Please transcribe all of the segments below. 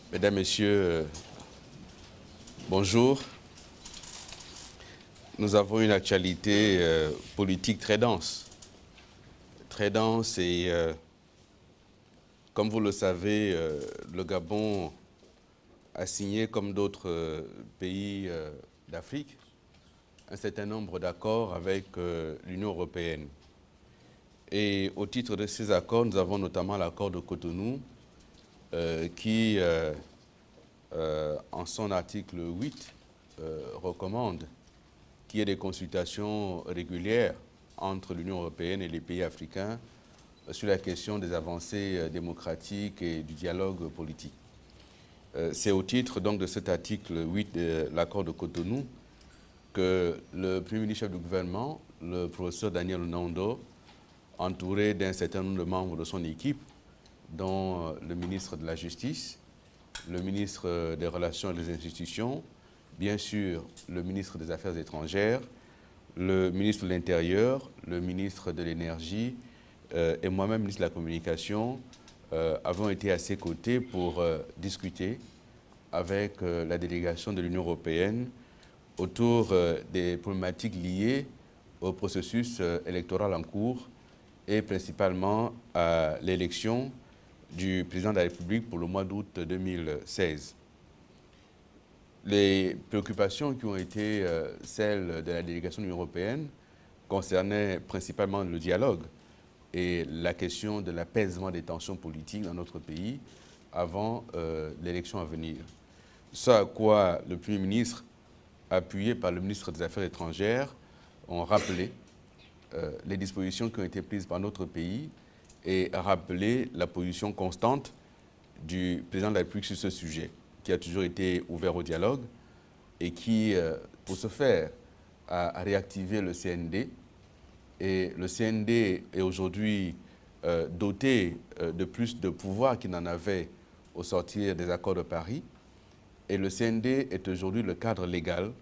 Mesdames, Messieurs, bonjour. Nous avons une actualité politique très dense et comme vous le savez, le Gabon a signé, comme d'autres pays d'Afrique, un certain nombre d'accords avec l'Union européenne. Et au titre de ces accords, nous avons notamment l'accord de Cotonou qui, en son article 8, recommande qu'il y ait des consultations régulières entre l'Union européenne et les pays africains sur la question des avancées démocratiques et du dialogue politique. C'est au titre donc de cet article 8 de l'accord de Cotonou que le Premier ministre chef du gouvernement, le professeur Daniel Nando, entouré d'un certain nombre de membres de son équipe, dont le ministre de la Justice, le ministre des Relations avec les institutions, bien sûr le ministre des Affaires étrangères, le ministre de l'Intérieur, le ministre de l'Énergie et moi-même, ministre de la Communication, avons été à ses côtés pour discuter avec la délégation de l'Union européenne autour des problématiques liées au processus électoral en cours et principalement à l'élection du président de la République pour le mois d'août 2016. Les préoccupations qui ont été celles de la délégation de l'Union européenne concernaient principalement le dialogue et la question de l'apaisement des tensions politiques dans notre pays avant l'élection à venir. Ce à quoi le Premier ministre, appuyé par le ministre des Affaires étrangères, ont rappelé les dispositions qui ont été prises par notre pays et rappelé la position constante du président de la République sur ce sujet, qui a toujours été ouvert au dialogue et qui, pour ce faire, a réactivé le CND. Et le CND est aujourd'hui doté de plus de pouvoirs qu'il n'en avait au sortir des accords de Paris. Et le CND est aujourd'hui le cadre légal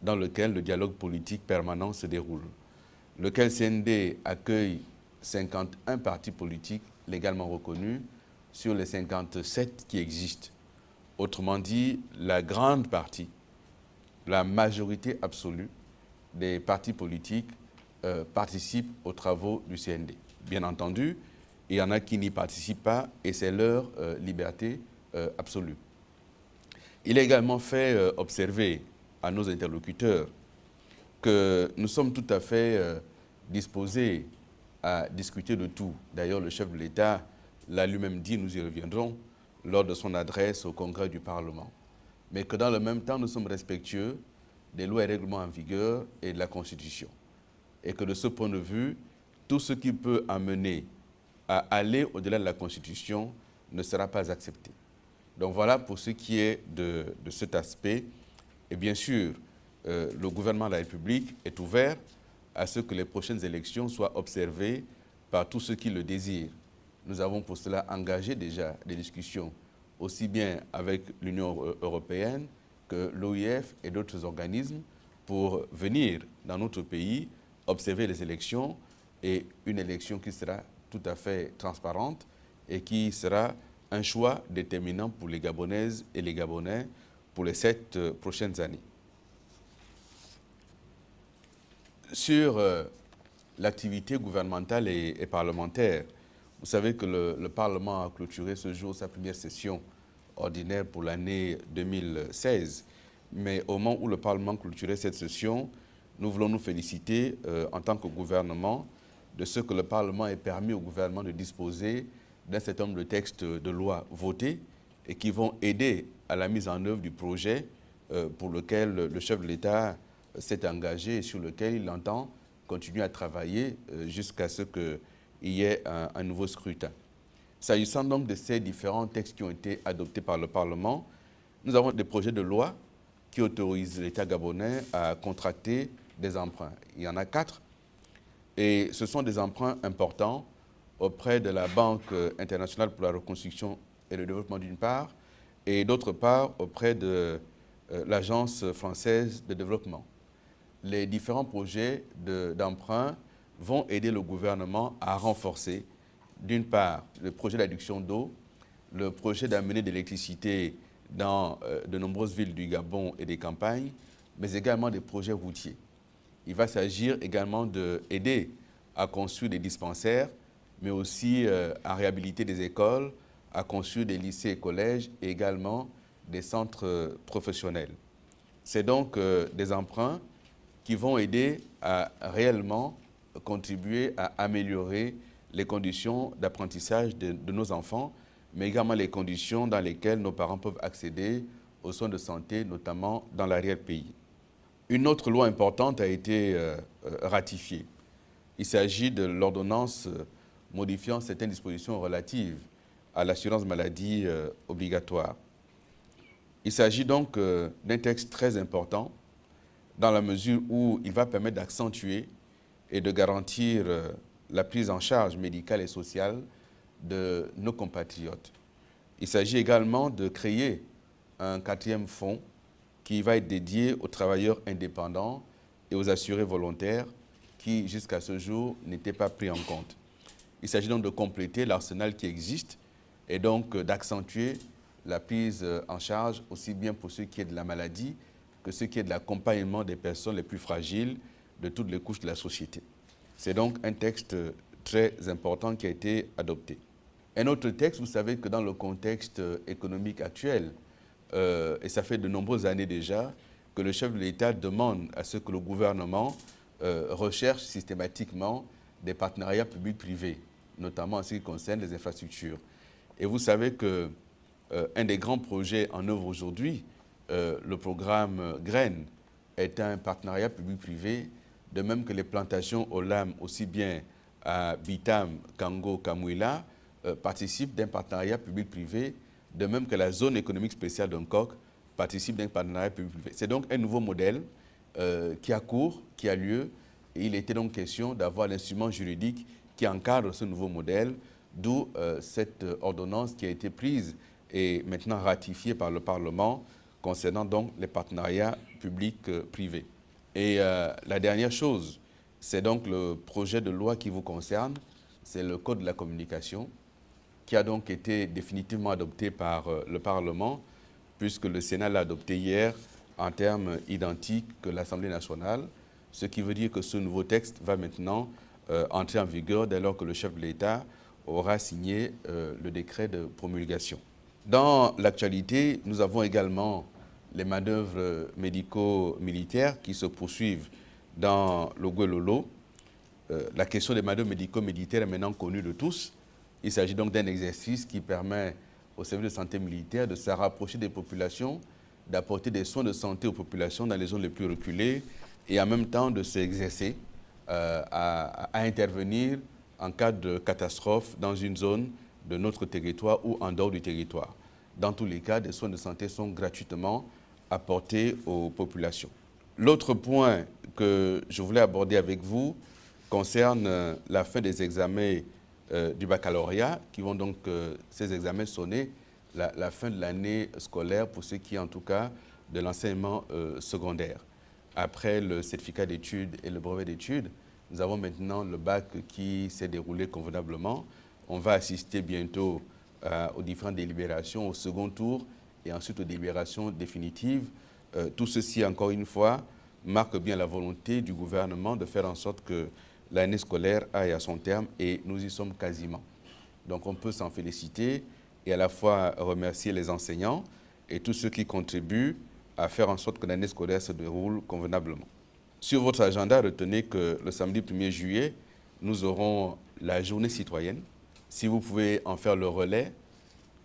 dans lequel le dialogue politique permanent se déroule. Lequel CND accueille 51 partis politiques légalement reconnus sur les 57 qui existent. Autrement dit, la grande partie, la majorité absolue des partis politiques participent aux travaux du CND. Bien entendu, il y en a qui n'y participent pas et c'est leur liberté absolue. Il est également fait observer à nos interlocuteurs que nous sommes tout à fait disposés à discuter de tout. D'ailleurs, le chef de l'État l'a lui-même dit, nous y reviendrons, lors de son adresse au Congrès du Parlement. Mais que dans le même temps, nous sommes respectueux des lois et règlements en vigueur et de la Constitution. Et que de ce point de vue, tout ce qui peut amener à aller au-delà de la Constitution ne sera pas accepté. Donc voilà pour ce qui est de cet aspect. Et bien sûr, le gouvernement de la République est ouvert à ce que les prochaines élections soient observées par tous ceux qui le désirent. Nous avons pour cela engagé déjà des discussions aussi bien avec l'Union européenne que l'OIF et d'autres organismes pour venir dans notre pays observer les élections et une élection qui sera tout à fait transparente et qui sera un choix déterminant pour les Gabonaises et les Gabonais pour les 7 prochaines années. Sur l'activité gouvernementale et parlementaire, vous savez que le Parlement a clôturé ce jour sa première session ordinaire pour l'année 2016. Mais au moment où le Parlement clôturait cette session, nous voulons nous féliciter en tant que gouvernement de ce que le Parlement ait permis au gouvernement de disposer d'un certain nombre de textes de loi votés et qui vont aider à la mise en œuvre du projet pour lequel le chef de l'État s'est engagé et sur lequel il entend continuer à travailler jusqu'à ce qu'il y ait un nouveau scrutin. S'agissant donc de ces différents textes qui ont été adoptés par le Parlement, nous avons des projets de loi qui autorisent l'État gabonais à contracter des emprunts. Il y en a 4 et ce sont des emprunts importants auprès de la Banque internationale pour la reconstruction et le développement d'une part et d'autre part auprès de l'Agence française de développement. Les différents projets d'emprunt vont aider le gouvernement à renforcer, d'une part, le projet d'adduction d'eau, le projet d'amener de l'électricité dans de nombreuses villes du Gabon et des campagnes, mais également des projets routiers. Il va s'agir également d'aider à construire des dispensaires, mais aussi à réhabiliter des écoles, à construire des lycées et collèges et également des centres professionnels. C'est donc des emprunts qui vont aider à réellement contribuer à améliorer les conditions d'apprentissage de nos enfants, mais également les conditions dans lesquelles nos parents peuvent accéder aux soins de santé, notamment dans l'arrière-pays. Une autre loi importante a été ratifiée. Il s'agit de l'ordonnance modifiant certaines dispositions relatives à l'assurance maladie obligatoire. Il s'agit donc d'un texte très important dans la mesure où il va permettre d'accentuer et de garantir la prise en charge médicale et sociale de nos compatriotes. Il s'agit également de créer un 4e fonds qui va être dédié aux travailleurs indépendants et aux assurés volontaires qui, jusqu'à ce jour, n'étaient pas pris en compte. Il s'agit donc de compléter l'arsenal qui existe et donc d'accentuer la prise en charge aussi bien pour ce qui est de la maladie que ce qui est de l'accompagnement des personnes les plus fragiles de toutes les couches de la société. C'est donc un texte très important qui a été adopté. Un autre texte, vous savez que dans le contexte économique actuel, et ça fait de nombreuses années déjà, que le chef de l'État demande à ce que le gouvernement recherche systématiquement des partenariats publics-privés, notamment en ce qui concerne les infrastructures. Et vous savez qu'un des grands projets en œuvre aujourd'hui, le programme Graines, est un partenariat public-privé, de même que les plantations au lame, aussi bien à Bitam, Kango, Kamouila, participent d'un partenariat public-privé, de même que la zone économique spéciale d'Ongkok participe d'un partenariat public-privé. C'est donc un nouveau modèle qui a cours, qui a lieu, et il était donc question d'avoir l'instrument juridique qui encadre ce nouveau modèle, d'où cette ordonnance qui a été prise et maintenant ratifiée par le Parlement concernant donc les partenariats publics-privés. Et la dernière chose, c'est donc le projet de loi qui vous concerne, c'est le Code de la communication, qui a donc été définitivement adopté par le Parlement, puisque le Sénat l'a adopté hier en termes identiques que l'Assemblée nationale, ce qui veut dire que ce nouveau texte va maintenant entrer en vigueur dès lors que le chef de l'État aura signé le décret de promulgation. Dans l'actualité, nous avons également les manœuvres médico-militaires qui se poursuivent dans le Guelolo. La question des manœuvres médico-militaires est maintenant connue de tous. Il s'agit donc d'un exercice qui permet aux services de santé militaire de se rapprocher des populations, d'apporter des soins de santé aux populations dans les zones les plus reculées et en même temps de s'exercer à intervenir en cas de catastrophe dans une zone de notre territoire ou en dehors du territoire. Dans tous les cas, des soins de santé sont gratuitement apportés aux populations. L'autre point que je voulais aborder avec vous concerne la fin des examens du baccalauréat, qui vont donc, ces examens sonner la fin de l'année scolaire pour ce qui est en tout cas de l'enseignement secondaire. Après le certificat d'études et le brevet d'études, nous avons maintenant le bac qui s'est déroulé convenablement. On va assister bientôt aux différentes délibérations, au second tour et ensuite aux délibérations définitives. Tout ceci, encore une fois, marque bien la volonté du gouvernement de faire en sorte que l'année scolaire aille à son terme et nous y sommes quasiment. Donc on peut s'en féliciter et à la fois remercier les enseignants et tous ceux qui contribuent à faire en sorte que l'année scolaire se déroule convenablement. Sur votre agenda, retenez que le samedi 1er juillet, nous aurons la journée citoyenne. Si vous pouvez en faire le relais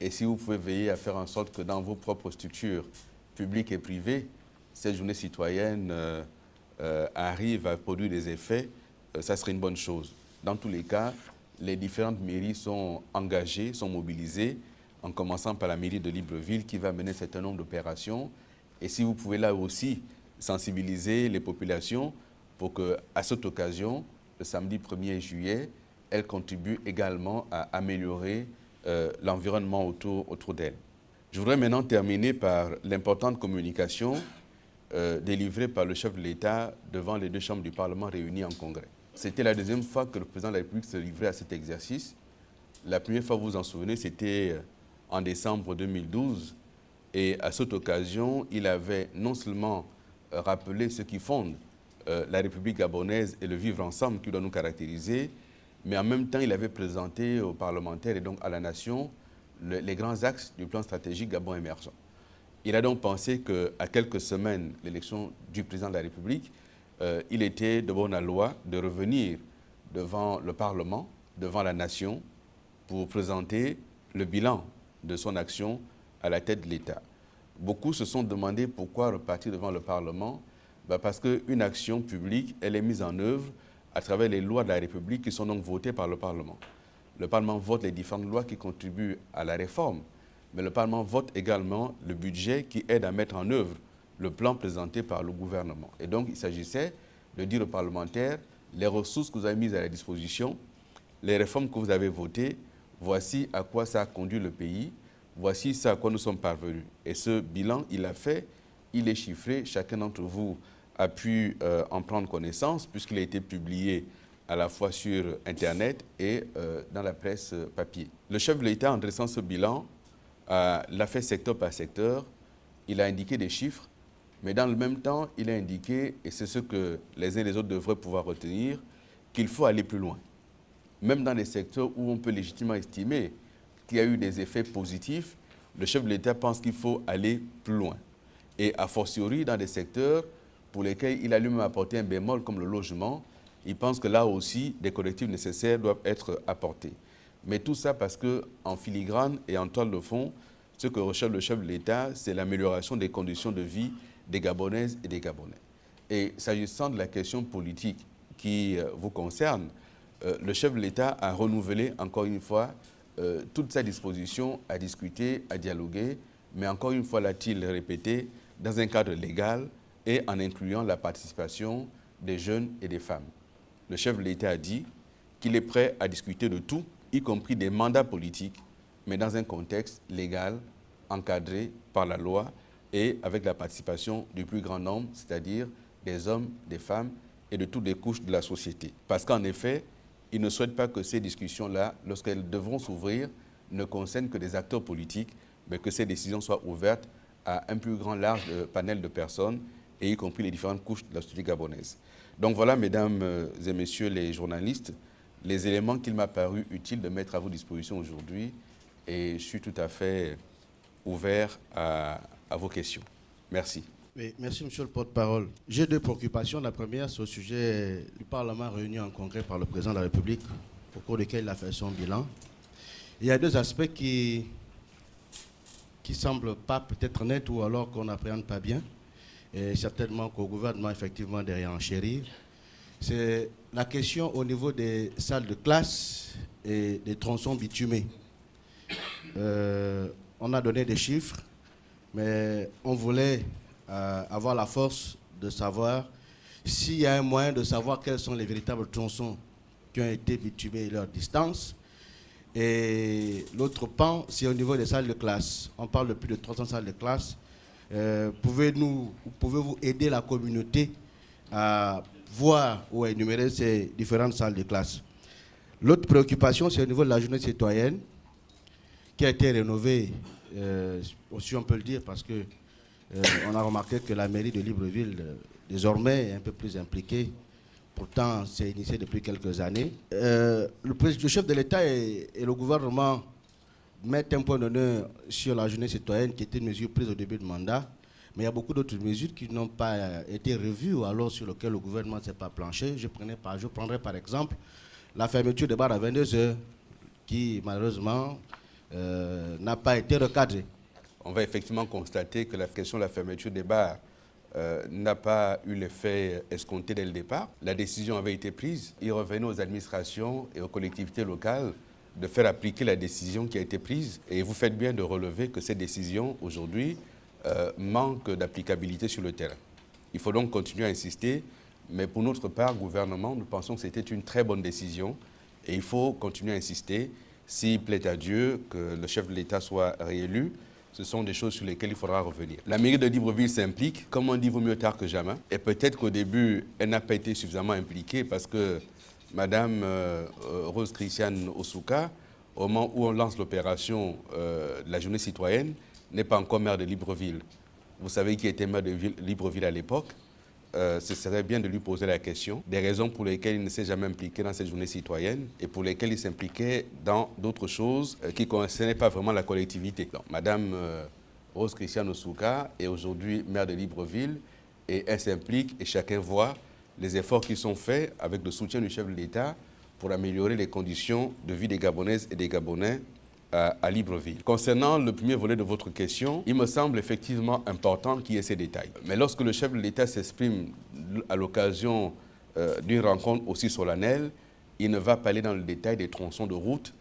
et si vous pouvez veiller à faire en sorte que dans vos propres structures publiques et privées, cette journée citoyenne arrive à produire des effets, ça serait une bonne chose. Dans tous les cas, les différentes mairies sont engagées, sont mobilisées, en commençant par la mairie de Libreville qui va mener un certain nombre d'opérations. Et si vous pouvez là aussi sensibiliser les populations pour qu'à cette occasion, le samedi 1er juillet, elles contribuent également à améliorer l'environnement autour d'elles. Je voudrais maintenant terminer par l'importante communication délivrée par le chef de l'État devant les deux chambres du Parlement réunies en congrès. C'était la deuxième fois que le président de la République se livrait à cet exercice. La première fois, vous vous en souvenez, c'était en décembre 2012. Et à cette occasion, il avait non seulement rappelé ce qui fonde la République gabonaise et le vivre ensemble qui doit nous caractériser, mais en même temps, il avait présenté aux parlementaires et donc à la nation les grands axes du plan stratégique Gabon émergent. Il a donc pensé qu'à quelques semaines de l'élection du président de la République, il était de bonne loi de revenir devant le Parlement, devant la nation, pour présenter le bilan de son action à la tête de l'État. Beaucoup se sont demandé pourquoi repartir devant le Parlement. Parce qu'une action publique, elle est mise en œuvre à travers les lois de la République qui sont donc votées par le Parlement. Le Parlement vote les différentes lois qui contribuent à la réforme, mais le Parlement vote également le budget qui aide à mettre en œuvre le plan présenté par le gouvernement. Et donc, il s'agissait de dire aux parlementaires, les ressources que vous avez mises à la disposition, les réformes que vous avez votées, voici à quoi ça a conduit le pays, voici ce à quoi nous sommes parvenus. Et ce bilan, il l'a fait, il est chiffré, chacun d'entre vous a pu en prendre connaissance puisqu'il a été publié à la fois sur Internet et dans la presse papier. Le chef de l'État, en dressant ce bilan, l'a fait secteur par secteur. Il a indiqué des chiffres, mais dans le même temps, il a indiqué, et c'est ce que les uns et les autres devraient pouvoir retenir, qu'il faut aller plus loin. Même dans les secteurs où on peut légitimement estimer qu'il y a eu des effets positifs, le chef de l'État pense qu'il faut aller plus loin. Et a fortiori dans des secteurs pour lesquels il a lui-même apporté un bémol comme le logement, il pense que là aussi des correctifs nécessaires doivent être apportés. Mais tout ça parce qu'en filigrane et en toile de fond, ce que recherche le chef de l'État, c'est l'amélioration des conditions de vie des Gabonaises et des Gabonais. Et s'agissant de la question politique qui vous concerne, le chef de l'État a renouvelé encore une fois toute sa disposition à discuter, à dialoguer, mais encore une fois l'a-t-il répété, dans un cadre légal et en incluant la participation des jeunes et des femmes. Le chef de l'État a dit qu'il est prêt à discuter de tout, y compris des mandats politiques, mais dans un contexte légal, encadré par la loi et avec la participation du plus grand nombre, c'est-à-dire des hommes, des femmes et de toutes les couches de la société. Parce qu'en effet, il ne souhaite pas que ces discussions-là, lorsqu'elles devront s'ouvrir, ne concernent que des acteurs politiques, mais que ces décisions soient ouvertes à un plus grand large panel de personnes, et y compris les différentes couches de la société gabonaise. Donc voilà, mesdames et messieurs les journalistes, les éléments qu'il m'a paru utile de mettre à vos dispositions aujourd'hui, et je suis tout à fait ouvert à vos questions. Merci. Oui, merci, monsieur le porte-parole. J'ai deux préoccupations. La première, c'est au sujet du Parlement réuni en congrès par le président de la République, au cours duquel il a fait son bilan. Il y a deux aspects qui semblent pas peut-être nets ou alors qu'on n'appréhende pas bien, et certainement qu'au gouvernement, effectivement, derrière enchérir. C'est la question au niveau des salles de classe et des tronçons bitumés. On a donné des chiffres, mais on voulait avoir la force de savoir s'il y a un moyen de savoir quels sont les véritables tronçons qui ont été bitumés et leur distance. Et l'autre pan, c'est au niveau des salles de classe. On parle de plus de 300 salles de classe. Pouvez-vous aider la communauté à voir ou à énumérer ces différentes salles de classe? L'autre préoccupation, c'est au niveau de la journée citoyenne, qui a été rénovée, aussi on peut le dire, parce que on a remarqué que la mairie de Libreville, désormais, est un peu plus impliquée. Pourtant, c'est initié depuis quelques années. Le chef de l'État et le gouvernement mettent un point d'honneur sur la journée citoyenne, qui était une mesure prise au début du mandat. Mais il y a beaucoup d'autres mesures qui n'ont pas été revues ou alors sur lesquelles le gouvernement ne s'est pas planché. Je prendrai par exemple la fermeture des bars à 22h, qui malheureusement n'a pas été recadrée. On va effectivement constater que la question de la fermeture des bars n'a pas eu l'effet escompté dès le départ. La décision avait été prise. Il revenait aux administrations et aux collectivités locales de faire appliquer la décision qui a été prise. Et vous faites bien de relever que cette décision, aujourd'hui, manque d'applicabilité sur le terrain. Il faut donc continuer à insister, mais pour notre part, gouvernement, nous pensons que c'était une très bonne décision et il faut continuer à insister. S'il plaît à Dieu que le chef de l'État soit réélu, ce sont des choses sur lesquelles il faudra revenir. La mairie de Libreville s'implique, comme on dit, vaut mieux tard que jamais. Et peut-être qu'au début, elle n'a pas été suffisamment impliquée parce que Madame Rose Christiane Osuka, au moment où on lance l'opération de la journée citoyenne, n'est pas encore maire de Libreville. Vous savez qui était maire de Libreville à l'époque. Ce serait bien de lui poser la question des raisons pour lesquelles il ne s'est jamais impliqué dans cette journée citoyenne et pour lesquelles il s'impliquait dans d'autres choses qui ne concernaient pas vraiment la collectivité. Donc, Madame Rose Christiane Osuka est aujourd'hui maire de Libreville et elle s'implique et chacun voit les efforts qui sont faits avec le soutien du chef de l'État pour améliorer les conditions de vie des Gabonaises et des Gabonais à Libreville. Concernant le premier volet de votre question, il me semble effectivement important qu'il y ait ces détails. Mais lorsque le chef de l'État s'exprime à l'occasion d'une rencontre aussi solennelle, il ne va pas aller dans le détail des tronçons de route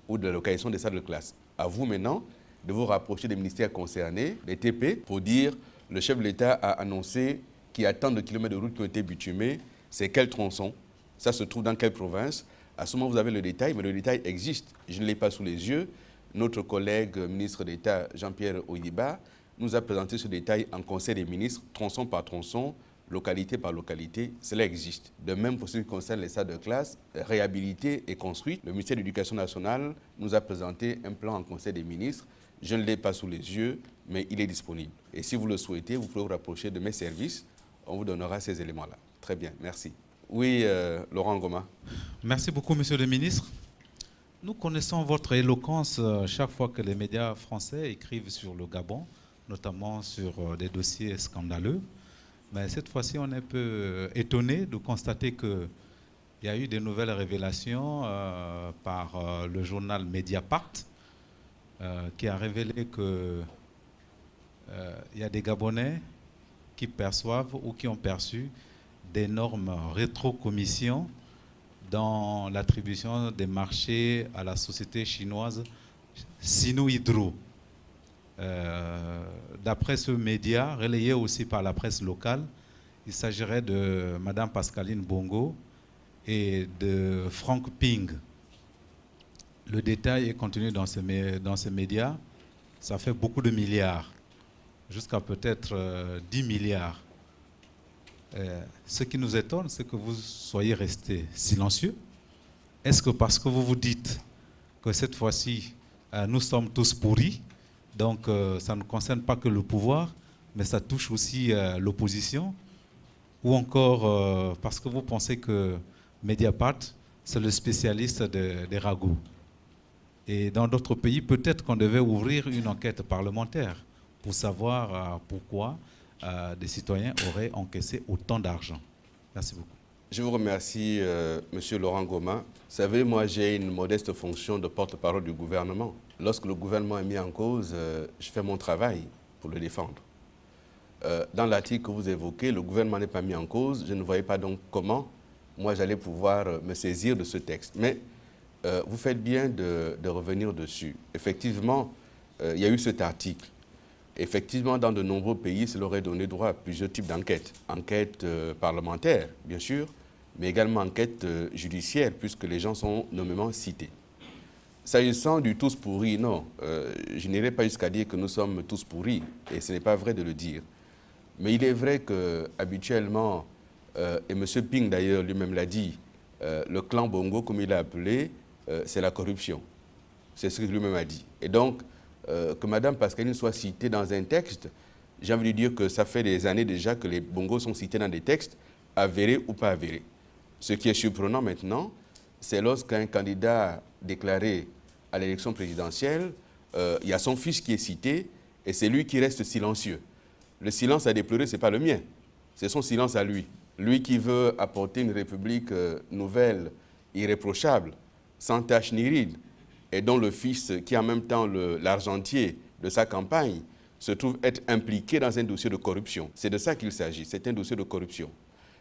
ou de la localisation des salles de classe. À vous maintenant de vous rapprocher des ministères concernés, des TP, pour dire le chef de l'État a annoncé qu'il y a tant de kilomètres de route qui ont été bitumés, c'est quel tronçon, ça se trouve dans quelle province. À ce moment, vous avez le détail, mais le détail existe. Je ne l'ai pas sous les yeux. Notre collègue ministre d'État, Jean-Pierre Oyiba, nous a présenté ce détail en Conseil des ministres, tronçon par tronçon, localité par localité. Cela existe. De même, pour ce qui concerne les salles de classe, réhabilitées et construites, le ministère de l'Éducation nationale nous a présenté un plan en Conseil des ministres. Je ne l'ai pas sous les yeux, mais il est disponible. Et si vous le souhaitez, vous pouvez vous rapprocher de mes services. On vous donnera ces éléments-là. Très bien, merci. Oui, Laurent Ngoma. Merci beaucoup, Monsieur le ministre. Nous connaissons votre éloquence chaque fois que les médias français écrivent sur le Gabon, notamment sur des dossiers scandaleux. Mais cette fois-ci, on est un peu étonné de constater qu'il y a eu des nouvelles révélations par le journal Mediapart qui a révélé qu'il y a des Gabonais qui perçoivent ou qui ont perçu d'énormes rétrocommissions dans l'attribution des marchés à la société chinoise Sino-Hydro. D'après ce média, relayé aussi par la presse locale, il s'agirait de Mme Pascaline Bongo et de Frank Ping. Le détail est contenu dans ces médias. Ça fait beaucoup de milliards, jusqu'à peut-être 10 milliards. Ce qui nous étonne, c'est que vous soyez resté silencieux. Est-ce que parce que vous vous dites que cette fois-ci, nous sommes tous pourris, donc ça ne concerne pas que le pouvoir, mais ça touche aussi l'opposition, ou encore parce que vous pensez que Mediapart, c'est le spécialiste des ragots. Et dans d'autres pays, peut-être qu'on devait ouvrir une enquête parlementaire pour savoir pourquoi des citoyens auraient encaissé autant d'argent. Merci beaucoup. Je vous remercie, Monsieur Laurent Ngoma. Vous savez, moi, j'ai une modeste fonction de porte-parole du gouvernement. Lorsque le gouvernement est mis en cause, je fais mon travail pour le défendre. Dans l'article que vous évoquez, le gouvernement n'est pas mis en cause. Je ne voyais pas donc comment moi j'allais pouvoir me saisir de ce texte. Mais vous faites bien de revenir dessus. Effectivement, il y a eu cet article. Effectivement, dans de nombreux pays, cela aurait donné droit à plusieurs types d'enquêtes. Enquêtes parlementaires, bien sûr, mais également enquêtes judiciaires, puisque les gens sont nommément cités. S'agissant du tous pourris, non, je n'irai pas jusqu'à dire que nous sommes tous pourris, et ce n'est pas vrai de le dire. Mais il est vrai qu'habituellement, et M. Ping d'ailleurs lui-même l'a dit, le clan Bongo, comme il l'a appelé, c'est la corruption. C'est ce qu'il lui-même a dit. Et donc, que Mme Pascaline soit citée dans un texte, j'ai envie de dire que ça fait des années déjà que les Bongos sont cités dans des textes, avérés ou pas avérés. Ce qui est surprenant maintenant, c'est lorsqu'un candidat déclaré à l'élection présidentielle, il y a son fils qui est cité et c'est lui qui reste silencieux. Le silence à déplorer, ce n'est pas le mien, c'est son silence à lui. Lui qui veut apporter une république nouvelle, irréprochable, sans tache ni ride, et dont le fils, qui est en même temps l'argentier de sa campagne, se trouve être impliqué dans un dossier de corruption. C'est de ça qu'il s'agit, c'est un dossier de corruption.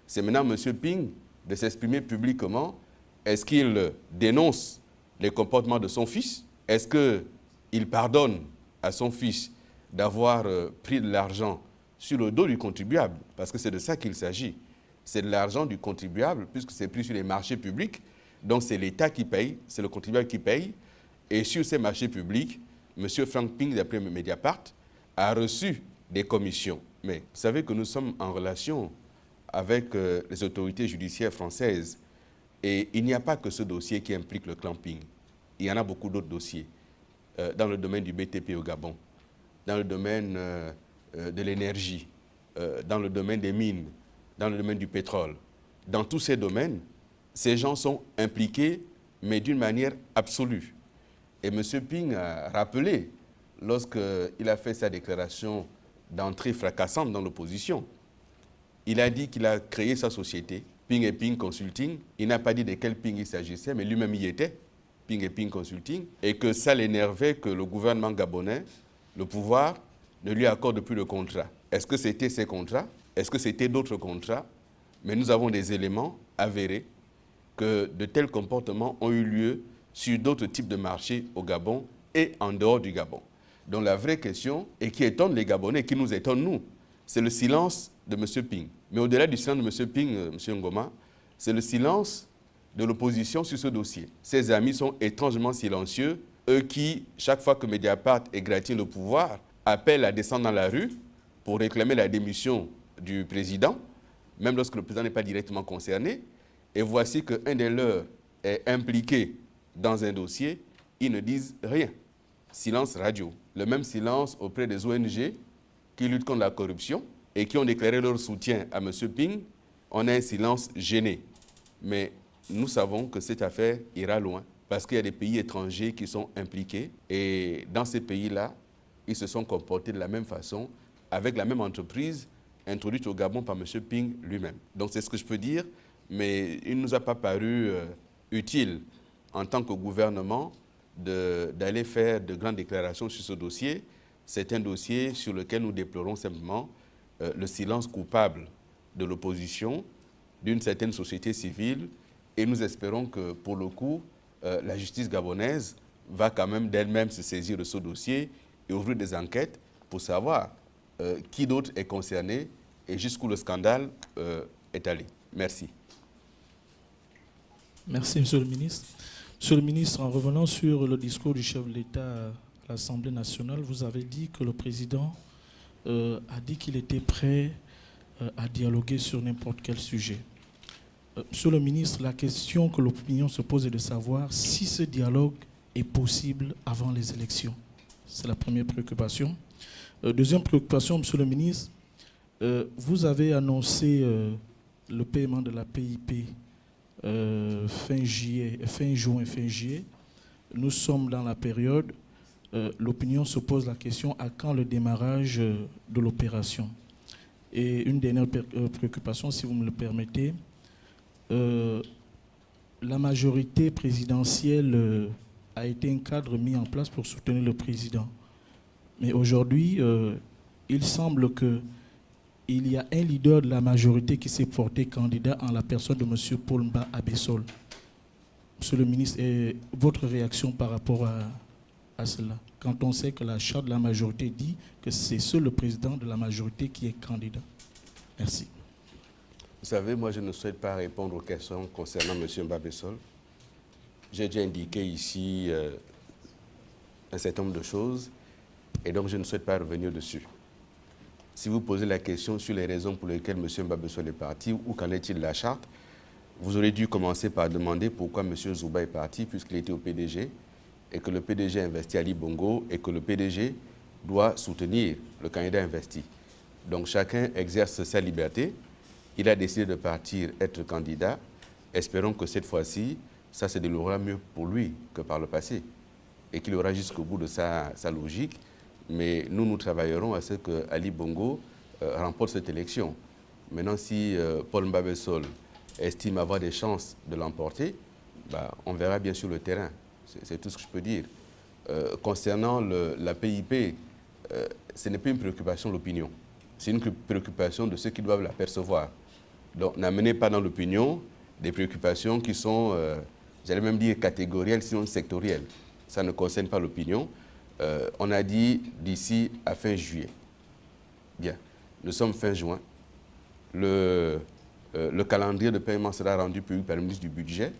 C'est maintenant M. Ping de s'exprimer publiquement. Est-ce qu'il dénonce les comportements de son fils? Est-ce qu'il pardonne à son fils d'avoir pris de l'argent sur le dos du contribuable? Parce que c'est de ça qu'il s'agit. C'est de l'argent du contribuable, puisque c'est pris sur les marchés publics. Donc c'est l'État qui paye, c'est le contribuable qui paye. Et sur ces marchés publics, M. Frank Ping, d'après Mediapart, a reçu des commissions. Mais vous savez que nous sommes en relation avec les autorités judiciaires françaises. Et il n'y a pas que ce dossier qui implique le clan Ping. Il y en a beaucoup d'autres dossiers dans le domaine du BTP au Gabon. dans le domaine de l'énergie, dans le domaine des mines, dans le domaine du pétrole. Dans tous ces domaines, ces gens sont impliqués, mais d'une manière absolue. Et M. Ping a rappelé, lorsqu'il a fait sa déclaration d'entrée fracassante dans l'opposition, il a dit qu'il a créé sa société, Ping et Ping Consulting. Il n'a pas dit de quel Ping il s'agissait, mais lui-même y était, Ping et Ping Consulting, et que ça l'énervait que le gouvernement gabonais, le pouvoir, ne lui accorde plus de contrat. Est-ce que c'était ces contrats? Est-ce que c'était d'autres contrats? Mais nous avons des éléments avérés que de tels comportements ont eu lieu sur d'autres types de marchés au Gabon et en dehors du Gabon. Donc la vraie question, et qui étonne les Gabonais, qui nous étonne nous, c'est le silence de M. Ping. Mais au-delà du silence de M. Ping, M. Ngoma, c'est le silence de l'opposition sur ce dossier. Ses amis sont étrangement silencieux, eux qui, chaque fois que Mediapart égratigne le pouvoir, appellent à descendre dans la rue pour réclamer la démission du président, même lorsque le président n'est pas directement concerné. Et voici qu'un des leurs est impliqué dans un dossier, ils ne disent rien. Silence radio. Le même silence auprès des ONG qui luttent contre la corruption et qui ont déclaré leur soutien à M. Ping. On a un silence gêné. Mais nous savons que cette affaire ira loin parce qu'il y a des pays étrangers qui sont impliqués et dans ces pays-là, ils se sont comportés de la même façon avec la même entreprise introduite au Gabon par M. Ping lui-même. Donc c'est ce que je peux dire, mais il ne nous a pas paru utile en tant que gouvernement d'aller faire de grandes déclarations sur ce dossier. C'est un dossier sur lequel nous déplorons simplement le silence coupable de l'opposition, d'une certaine société civile, et nous espérons que, pour le coup, la justice gabonaise va quand même d'elle-même se saisir de ce dossier et ouvrir des enquêtes pour savoir qui d'autre est concerné et jusqu'où le scandale est allé. Merci. Merci, Monsieur le ministre. Monsieur le ministre, en revenant sur le discours du chef de l'État à l'Assemblée nationale, vous avez dit que le président a dit qu'il était prêt à dialoguer sur n'importe quel sujet. Monsieur le ministre, la question que l'opinion se pose est de savoir si ce dialogue est possible avant les élections. C'est la première préoccupation. Deuxième préoccupation, Monsieur le ministre, vous avez annoncé le paiement de la PIP fin juin, fin juillet. Nous sommes dans la période, l'opinion se pose la question à quand le démarrage de l'opération. Et une dernière préoccupation, si vous me le permettez, la majorité présidentielle a été un cadre mis en place pour soutenir le président. Mais aujourd'hui, il semble qu'il y a un leader de la majorité qui s'est porté candidat en la personne de M. Paul Mba Abessol. Monsieur le ministre, votre réaction par rapport à cela, quand on sait que la charte de la majorité dit que c'est seul le président de la majorité qui est candidat. Merci. Vous savez, moi, je ne souhaite pas répondre aux questions concernant M. Mba Abessol. J'ai déjà indiqué ici un certain nombre de choses et donc je ne souhaite pas revenir dessus. Si vous posez la question sur les raisons pour lesquelles M. Mba Abessol est parti ou qu'en est-il de la charte, vous aurez dû commencer par demander pourquoi M. Zouba est parti puisqu'il était au PDG et que le PDG a investi Ali Bongo et que le PDG doit soutenir le candidat investi. Donc chacun exerce sa liberté. Il a décidé de partir être candidat. Espérons que cette fois-ci, ça se déroulera mieux pour lui que par le passé et qu'il aura jusqu'au bout de sa logique. Mais nous travaillerons à ce que Ali Bongo remporte cette élection. Maintenant, si Paul Mba Abessol estime avoir des chances de l'emporter, on verra bien sur le terrain. C'est tout ce que je peux dire. Concernant la PIP, ce n'est pas une préoccupation de l'opinion. C'est une préoccupation de ceux qui doivent la percevoir. Donc, n'amenez pas dans l'opinion des préoccupations qui sont, j'allais même dire catégorielles, sinon sectorielles. Ça ne concerne pas l'opinion. On a dit d'ici à fin juillet. Bien, nous sommes fin juin. Le calendrier de paiement sera rendu public par le ministre du Budget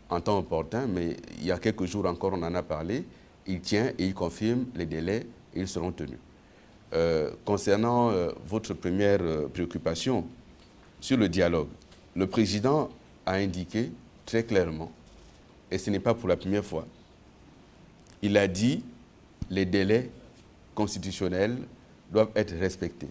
en temps opportun, mais il y a quelques jours encore, on en a parlé. Il tient et il confirme les délais et ils seront tenus. Concernant votre première préoccupation sur le dialogue, le président a indiqué très clairement, et ce n'est pas pour la première fois, il a dit les délais constitutionnelles doivent être respectées.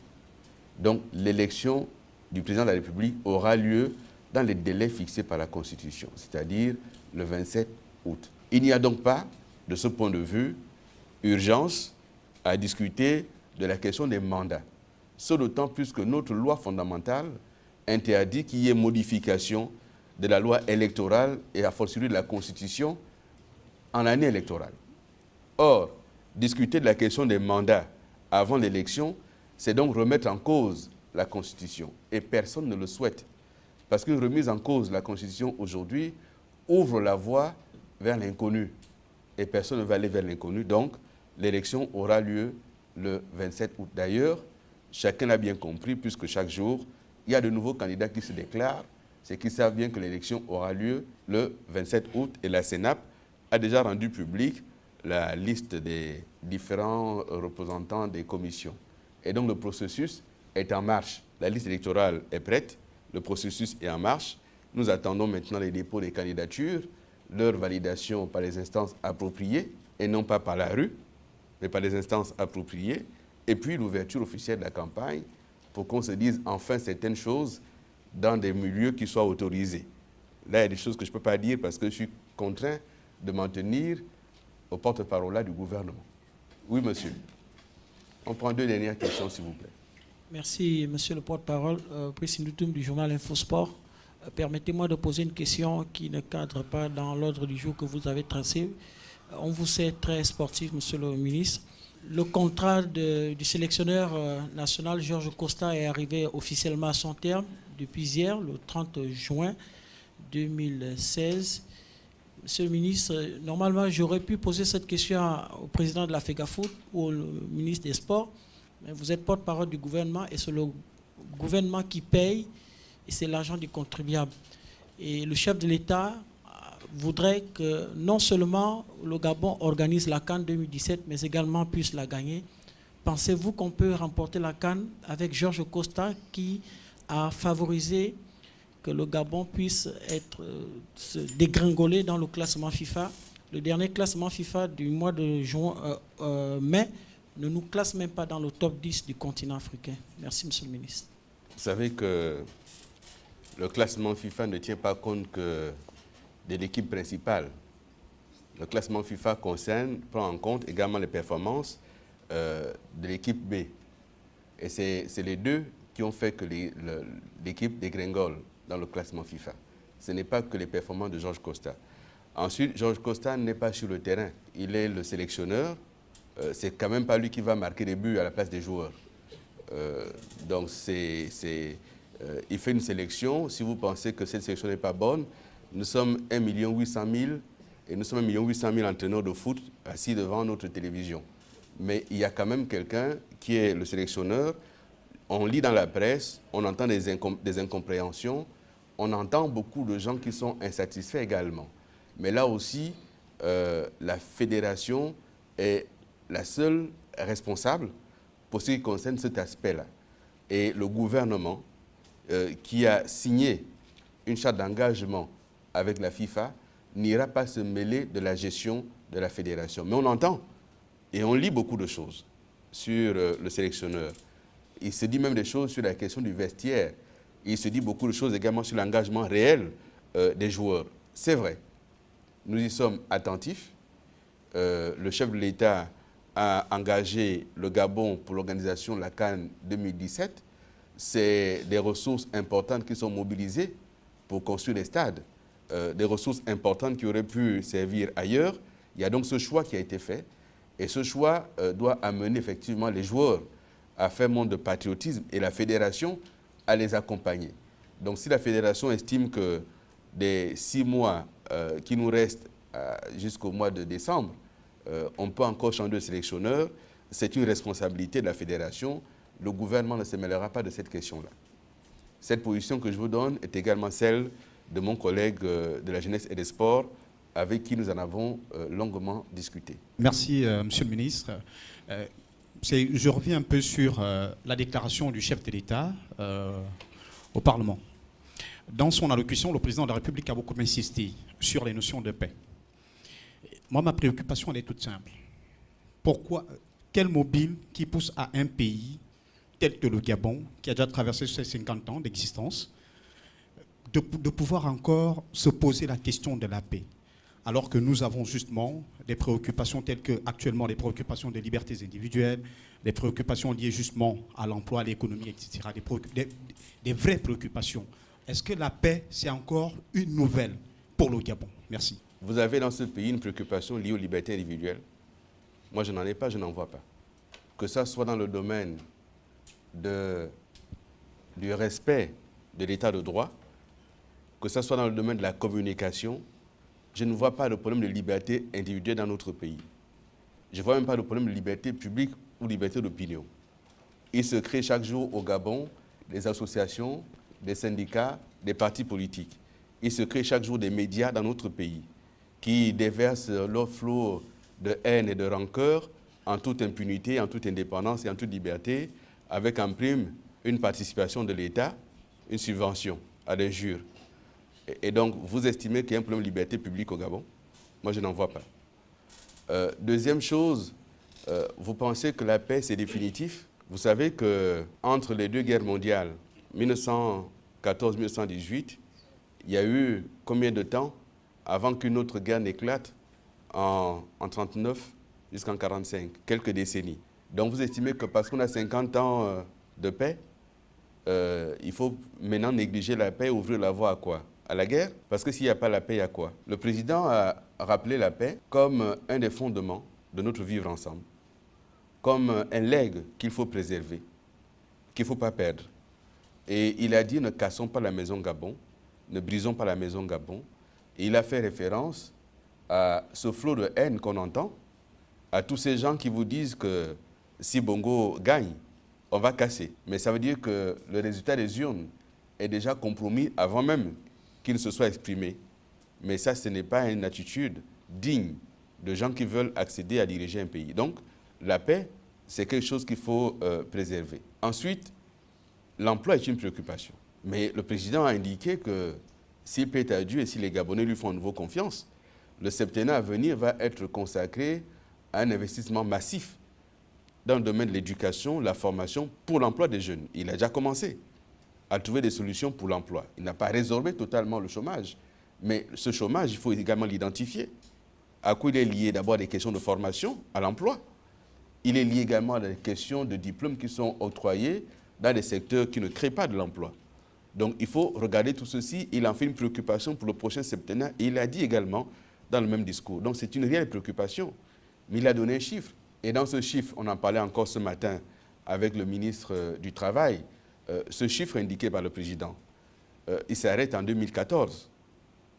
Donc l'élection du président de la République aura lieu dans les délais fixés par la Constitution, c'est-à-dire le 27 août. Il n'y a donc pas, de ce point de vue, urgence à discuter de la question des mandats. Ce d'autant plus que notre loi fondamentale interdit qu'il y ait modification de la loi électorale et a fortiori de la Constitution en année électorale. Or, discuter de la question des mandats avant l'élection, c'est donc remettre en cause la Constitution. Et personne ne le souhaite. Parce qu'une remise en cause de la Constitution aujourd'hui ouvre la voie vers l'inconnu. Et personne ne va aller vers l'inconnu. Donc, l'élection aura lieu le 27 août. D'ailleurs, chacun l'a bien compris, puisque chaque jour, il y a de nouveaux candidats qui se déclarent. C'est qu'ils savent bien que l'élection aura lieu le 27 août. Et la CENAP a déjà rendu publique la liste des différents représentants des commissions. Et donc, le processus est en marche. La liste électorale est prête. Le processus est en marche. Nous attendons maintenant les dépôts des candidatures, leur validation par les instances appropriées, et non pas par la rue, mais par les instances appropriées, et puis l'ouverture officielle de la campagne pour qu'on se dise enfin certaines choses dans des milieux qui soient autorisés. Là, il y a des choses que je ne peux pas dire parce que je suis contraint de m'en tenir au porte-parole du gouvernement. Oui, monsieur. On prend 2 dernières questions, s'il vous plaît. Merci, monsieur le porte-parole. Président du journal Infosport. Permettez-moi de poser une question qui ne cadre pas dans l'ordre du jour que vous avez tracé. On vous sait très sportif, monsieur le ministre. Le contrat du sélectionneur national Georges Costa est arrivé officiellement à son terme depuis hier, le 30 juin 2016. Monsieur le ministre, normalement, j'aurais pu poser cette question au président de la FEGAFOOT ou au ministre des Sports, mais vous êtes porte-parole du gouvernement et c'est le gouvernement qui paye et c'est l'argent du contribuable. Et le chef de l'État voudrait que non seulement le Gabon organise la CAN 2017, mais également puisse la gagner. Pensez-vous qu'on peut remporter la CAN avec Georges Costa qui a favorisé que le Gabon puisse se dégringoler dans le classement FIFA? Le dernier classement FIFA du mois de mai ne nous classe même pas dans le top 10 du continent africain. Merci, monsieur le ministre. Vous savez que le classement FIFA ne tient pas compte que de l'équipe principale. Le classement FIFA prend en compte également les performances de l'équipe B. Et c'est les deux qui ont fait que l'équipe dégringole dans le classement FIFA. Ce n'est pas que les performances de Georges Costa. Ensuite, Georges Costa n'est pas sur le terrain. Il est le sélectionneur. C'est quand même pas lui qui va marquer des buts à la place des joueurs. Donc, il fait une sélection. Si vous pensez que cette sélection n'est pas bonne, nous sommes 1 800 000 et nous sommes 1 800 000 entraîneurs de foot assis devant notre télévision. Mais il y a quand même quelqu'un qui est le sélectionneur. On lit dans la presse, on entend des incompréhensions, on entend beaucoup de gens qui sont insatisfaits également. Mais là aussi, la fédération est la seule responsable pour ce qui concerne cet aspect-là. Et le gouvernement, qui a signé une charte d'engagement avec la FIFA, n'ira pas se mêler de la gestion de la fédération. Mais on entend et on lit beaucoup de choses sur le sélectionneur. Il se dit même des choses sur la question du vestiaire. Il se dit beaucoup de choses également sur l'engagement réel des joueurs. C'est vrai. Nous y sommes attentifs. Le chef de l'État a engagé le Gabon pour l'organisation de la CAN 2017. C'est des ressources importantes qui sont mobilisées pour construire des stades. Des ressources importantes qui auraient pu servir ailleurs. Il y a donc ce choix qui a été fait. Et ce choix doit amener effectivement les joueurs à faire montre de patriotisme et la fédération à les accompagner. Donc si la fédération estime que des 6 mois qui nous restent jusqu'au mois de décembre, on peut encore changer de sélectionneur, c'est une responsabilité de la fédération. Le gouvernement ne se mêlera pas de cette question-là. Cette position que je vous donne est également celle de mon collègue de la jeunesse et des sports, avec qui nous en avons longuement discuté. Merci, monsieur le ministre. Je reviens un peu sur la déclaration du chef de l'État au Parlement. Dans son allocution, le président de la République a beaucoup insisté sur les notions de paix. Moi, ma préoccupation, elle est toute simple. Pourquoi quel mobile qui pousse à un pays tel que le Gabon, qui a déjà traversé ses 50 ans d'existence, de pouvoir encore se poser la question de la paix, alors que nous avons justement des préoccupations telles que actuellement les préoccupations des libertés individuelles, des préoccupations liées justement à l'emploi, à l'économie, etc., des vraies préoccupations. Est-ce que la paix, c'est encore une nouvelle pour le Gabon? Merci. Vous avez dans ce pays une préoccupation liée aux libertés individuelles? Moi, je n'en ai pas, je n'en vois pas. Que ça soit dans le domaine du respect de l'état de droit, que ça soit dans le domaine de la communication, je ne vois pas de problème de liberté individuelle dans notre pays. Je ne vois même pas de problème de liberté publique ou liberté d'opinion. Il se crée chaque jour au Gabon des associations, des syndicats, des partis politiques. Il se crée chaque jour des médias dans notre pays qui déversent leur flot de haine et de rancœur en toute impunité, en toute indépendance et en toute liberté, avec en prime une participation de l'État, une subvention à des jures. Et donc, vous estimez qu'il y a un problème de liberté publique au Gabon? Moi, je n'en vois pas. Deuxième chose, vous pensez que la paix, c'est définitif? Vous savez qu'entre les deux guerres mondiales, 1914-1918, il y a eu combien de temps avant qu'une autre guerre n'éclate en 1939 jusqu'en 1945? Quelques décennies. Donc, vous estimez que parce qu'on a 50 ans de paix, il faut maintenant négliger la paix, ouvrir la voie à quoi? À la guerre? Parce que s'il n'y a pas la paix, il y a quoi? Le président a rappelé la paix comme un des fondements de notre vivre ensemble, comme un legs qu'il faut préserver, qu'il ne faut pas perdre. Et il a dit, ne cassons pas la maison Gabon, ne brisons pas la maison Gabon. Et il a fait référence à ce flot de haine qu'on entend, à tous ces gens qui vous disent que si Bongo gagne, on va casser. Mais ça veut dire que le résultat des urnes est déjà compromis avant même qu'il ne se soit exprimé. Mais ça, ce n'est pas une attitude digne de gens qui veulent accéder à diriger un pays. Donc, la paix, c'est quelque chose qu'il faut préserver. Ensuite, l'emploi est une préoccupation. Mais le président a indiqué que s'il paie à Dieu et si les Gabonais lui font de nouveau confiance, le septennat à venir va être consacré à un investissement massif dans le domaine de l'éducation, la formation pour l'emploi des jeunes. Il a déjà commencé à trouver des solutions pour l'emploi. Il n'a pas résorbé totalement le chômage, mais ce chômage, il faut également l'identifier. À quoi il est lié? D'abord à des questions de formation, à l'emploi. Il est lié également à des questions de diplômes qui sont octroyés dans des secteurs qui ne créent pas de l'emploi. Donc il faut regarder tout ceci. Il en fait une préoccupation pour le prochain septennat et il l'a dit également dans le même discours. Donc c'est une réelle préoccupation. Mais il a donné un chiffre. Et dans ce chiffre, on en parlait encore ce matin avec le ministre du Travail, ce chiffre indiqué par le président, il s'arrête en 2014.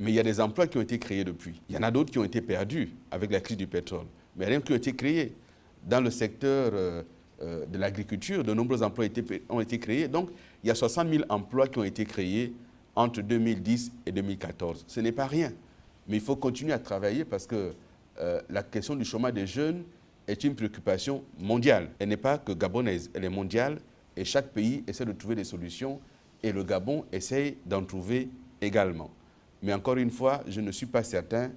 Mais il y a des emplois qui ont été créés depuis. Il y en a d'autres qui ont été perdus avec la crise du pétrole. Mais rien qui ont été créés. Dans le secteur de l'agriculture, de nombreux emplois ont été créés. Donc, il y a 60 000 emplois qui ont été créés entre 2010 et 2014. Ce n'est pas rien. Mais il faut continuer à travailler parce que la question du chômage des jeunes est une préoccupation mondiale. Elle n'est pas que gabonaise, elle est mondiale et chaque pays essaie de trouver des solutions et le Gabon essaie d'en trouver également. Mais encore une fois, je ne suis pas certain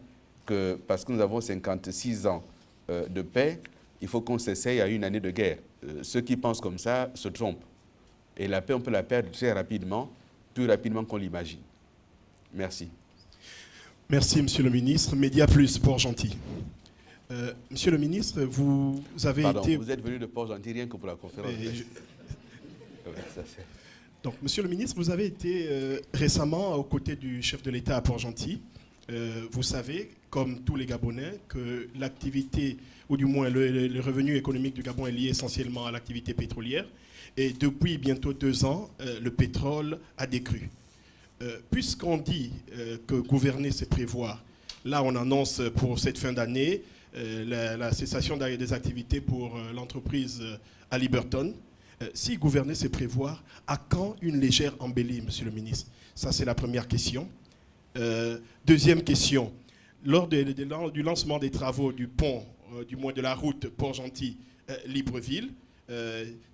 que parce que nous avons 56 ans de paix, il faut qu'on s'essaye à une année de guerre. Ceux qui pensent comme ça se trompent. Et la paix, on peut la perdre très rapidement, plus rapidement qu'on l'imagine. Merci. Merci, Monsieur le ministre. Média Plus, Port-Gentil. Monsieur le ministre, vous avez été... Vous êtes venu de Port-Gentil rien que pour la conférence. Donc, Monsieur le ministre, vous avez été récemment aux côtés du chef de l'État à Port-Gentil. Vous savez, comme tous les Gabonais, que l'activité, ou du moins le revenu économique du Gabon est lié essentiellement à l'activité pétrolière. Et depuis bientôt 2 ans, le pétrole a décru. Puisqu'on dit que gouverner, c'est prévoir, là on annonce pour cette fin d'année la cessation des activités pour l'entreprise Halliburton. Si gouverner, c'est prévoir, à quand une légère embellie, Monsieur le ministre? Ça, c'est la première question. Deuxième question. Lors du lancement des travaux du pont, du moins de la route Port-Gentil-Libreville,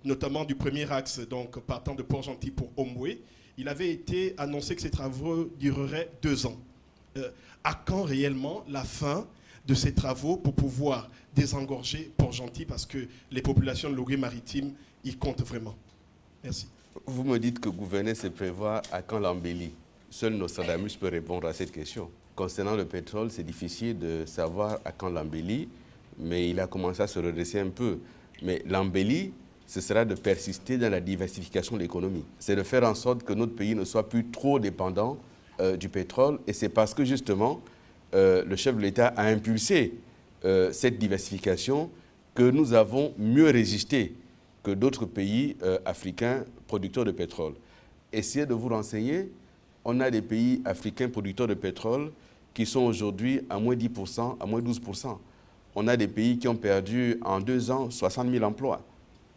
notamment du premier axe, donc partant de Port-Gentil pour Omoué, il avait été annoncé que ces travaux dureraient 2 ans. À quand réellement la fin de ces travaux pour pouvoir désengorger Port-Gentil parce que les populations de l'Ogooué-Maritime y comptent vraiment. Merci. Vous me dites que gouverner, c'est prévoir à quand l'embellie. Seul Nostradamus peut répondre à cette question. Concernant le pétrole, c'est difficile de savoir à quand l'embellie, mais il a commencé à se redresser un peu. Mais l'embellie, ce sera de persister dans la diversification de l'économie. C'est de faire en sorte que notre pays ne soit plus trop dépendant du pétrole. Et c'est parce que justement, le chef de l'État a impulsé cette diversification que nous avons mieux résisté que d'autres pays africains producteurs de pétrole. Essayez de vous renseigner. On a des pays africains producteurs de pétrole qui sont aujourd'hui à moins 10%, à moins 12%. On a des pays qui ont perdu en 2 ans 60 000 emplois.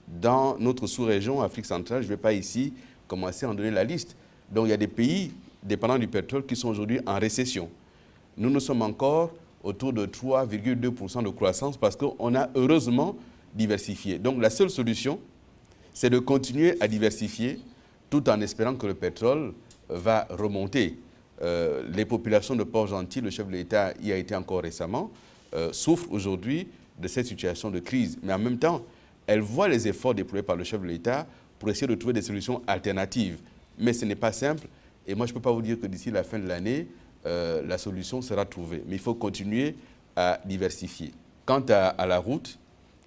Dans notre sous-région, Afrique centrale, je ne vais pas ici commencer à en donner la liste. Donc il y a des pays dépendants du pétrole qui sont aujourd'hui en récession. Nous sommes encore autour de 3,2% de croissance parce qu'on a heureusement diversifié. Donc la seule solution, c'est de continuer à diversifier tout en espérant que le pétrole va remonter. Les populations de Port-Gentil, le chef de l'État y a été encore récemment, souffrent aujourd'hui de cette situation de crise. Mais en même temps, elles voient les efforts déployés par le chef de l'État pour essayer de trouver des solutions alternatives. Mais ce n'est pas simple. Et moi, je ne peux pas vous dire que d'ici la fin de l'année, la solution sera trouvée. Mais il faut continuer à diversifier. Quant à la route,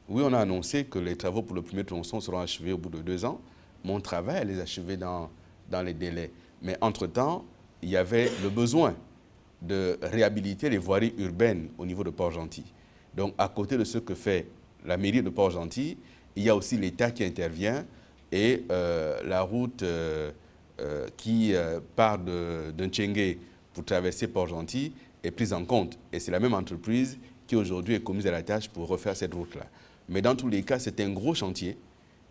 oui, on a annoncé que les travaux pour le premier tronçon seront achevés au bout de 2 ans. Mon travail est les achever dans les délais. Mais entre-temps, il y avait le besoin de réhabiliter les voiries urbaines au niveau de Port-Gentil. Donc, à côté de ce que fait la mairie de Port-Gentil, il y a aussi l'État qui intervient et la route qui part de Ntchengue pour traverser Port-Gentil est prise en compte. Et c'est la même entreprise qui aujourd'hui est commise à la tâche pour refaire cette route-là. Mais dans tous les cas, c'est un gros chantier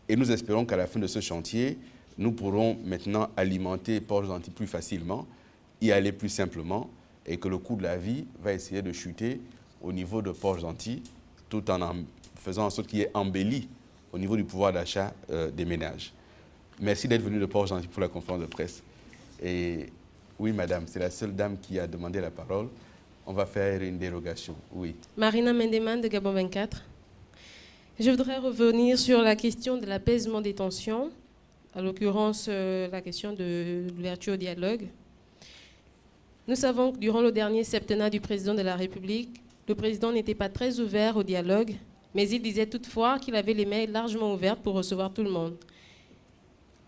et nous espérons qu'à la fin de ce chantier, nous pourrons maintenant alimenter Port-Gentil plus facilement, y aller plus simplement et que le coût de la vie va essayer de chuter au niveau de Port-Gentil tout en faisant en sorte qu'il y ait embelli au niveau du pouvoir d'achat des ménages. Merci d'être venu de Port-Gentil pour la conférence de presse. Et oui, madame, c'est la seule dame qui a demandé la parole. On va faire une dérogation. Oui. Marina Mendeman de Gabon 24. Je voudrais revenir sur la question de l'apaisement des tensions, en l'occurrence la question de l'ouverture au dialogue. Nous savons que durant le dernier septennat du président de la République, le président n'était pas très ouvert au dialogue, mais il disait toutefois qu'il avait les mains largement ouvertes pour recevoir tout le monde.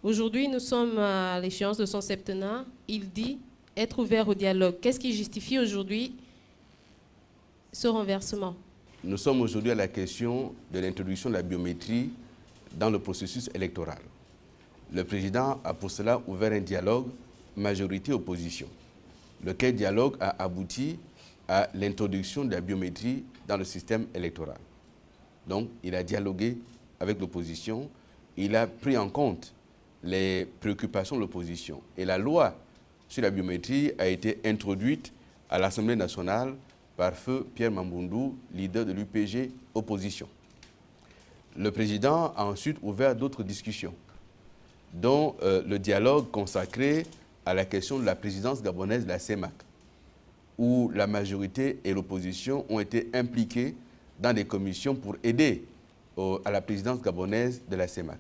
Aujourd'hui, nous sommes à l'échéance de son septennat. Il dit être ouvert au dialogue. Qu'est-ce qui justifie aujourd'hui ce renversement? Nous sommes aujourd'hui à la question de l'introduction de la biométrie dans le processus électoral. Le président a pour cela ouvert un dialogue majorité-opposition. Lequel dialogue a abouti à l'introduction de la biométrie dans le système électoral. Donc, il a dialogué avec l'opposition, il a pris en compte les préoccupations de l'opposition. Et la loi sur la biométrie a été introduite à l'Assemblée nationale par feu Pierre Mamboundou, leader de l'UPG opposition. Le président a ensuite ouvert d'autres discussions, dont le dialogue consacré à la question de la présidence gabonaise de la CEMAC, où la majorité et l'opposition ont été impliqués dans des commissions pour aider à la présidence gabonaise de la CEMAC.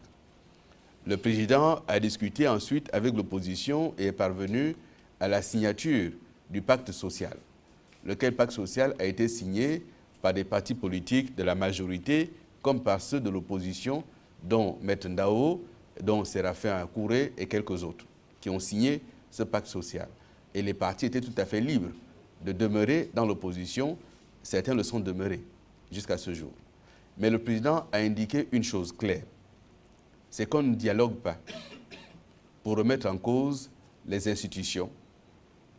Le président a discuté ensuite avec l'opposition et est parvenu à la signature du pacte social, lequel pacte social a été signé par des partis politiques de la majorité comme par ceux de l'opposition, dont Maître Ndao, dont Séraphin Akouré et quelques autres, qui ont signé ce pacte social. Et les partis étaient tout à fait libres de demeurer dans l'opposition. Certains le sont demeurés jusqu'à ce jour. Mais le président a indiqué une chose claire, c'est qu'on ne dialogue pas pour remettre en cause les institutions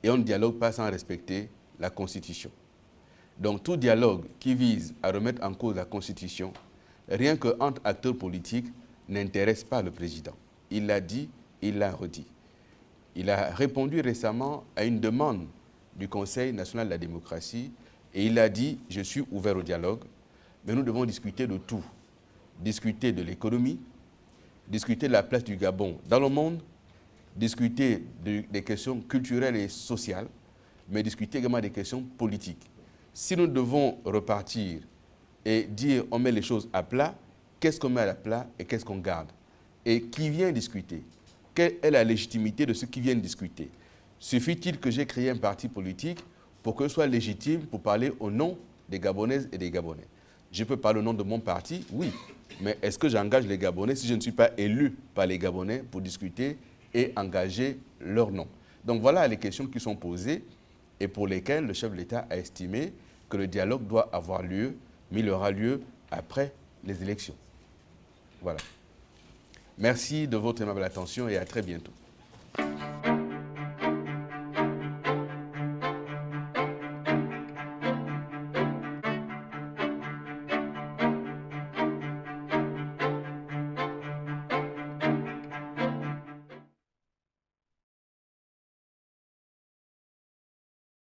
et on ne dialogue pas sans respecter la Constitution. Donc tout dialogue qui vise à remettre en cause la Constitution, rien qu'entre acteurs politiques, n'intéresse pas le président. Il l'a dit, il l'a redit. Il a répondu récemment à une demande du Conseil national de la démocratie et il a dit « Je suis ouvert au dialogue, mais nous devons discuter de tout. Discuter de l'économie, discuter de la place du Gabon dans le monde, discuter des questions culturelles et sociales, mais discuter également des questions politiques. Si nous devons repartir et dire on met les choses à plat, qu'est-ce qu'on met à plat et qu'est-ce qu'on garde? Et qui vient discuter? Quelle est la légitimité de ceux qui viennent discuter? Suffit-il que j'ai créé un parti politique pour que je sois légitime pour parler au nom des Gabonaises et des Gabonais? Je peux parler au nom de mon parti, oui. Mais est-ce que j'engage les Gabonais si je ne suis pas élu par les Gabonais pour discuter et engager leur nom? Donc voilà les questions qui sont posées et pour lesquelles le chef de l'État a estimé que le dialogue doit avoir lieu, mais il aura lieu après les élections. Voilà. Merci de votre aimable attention et à très bientôt.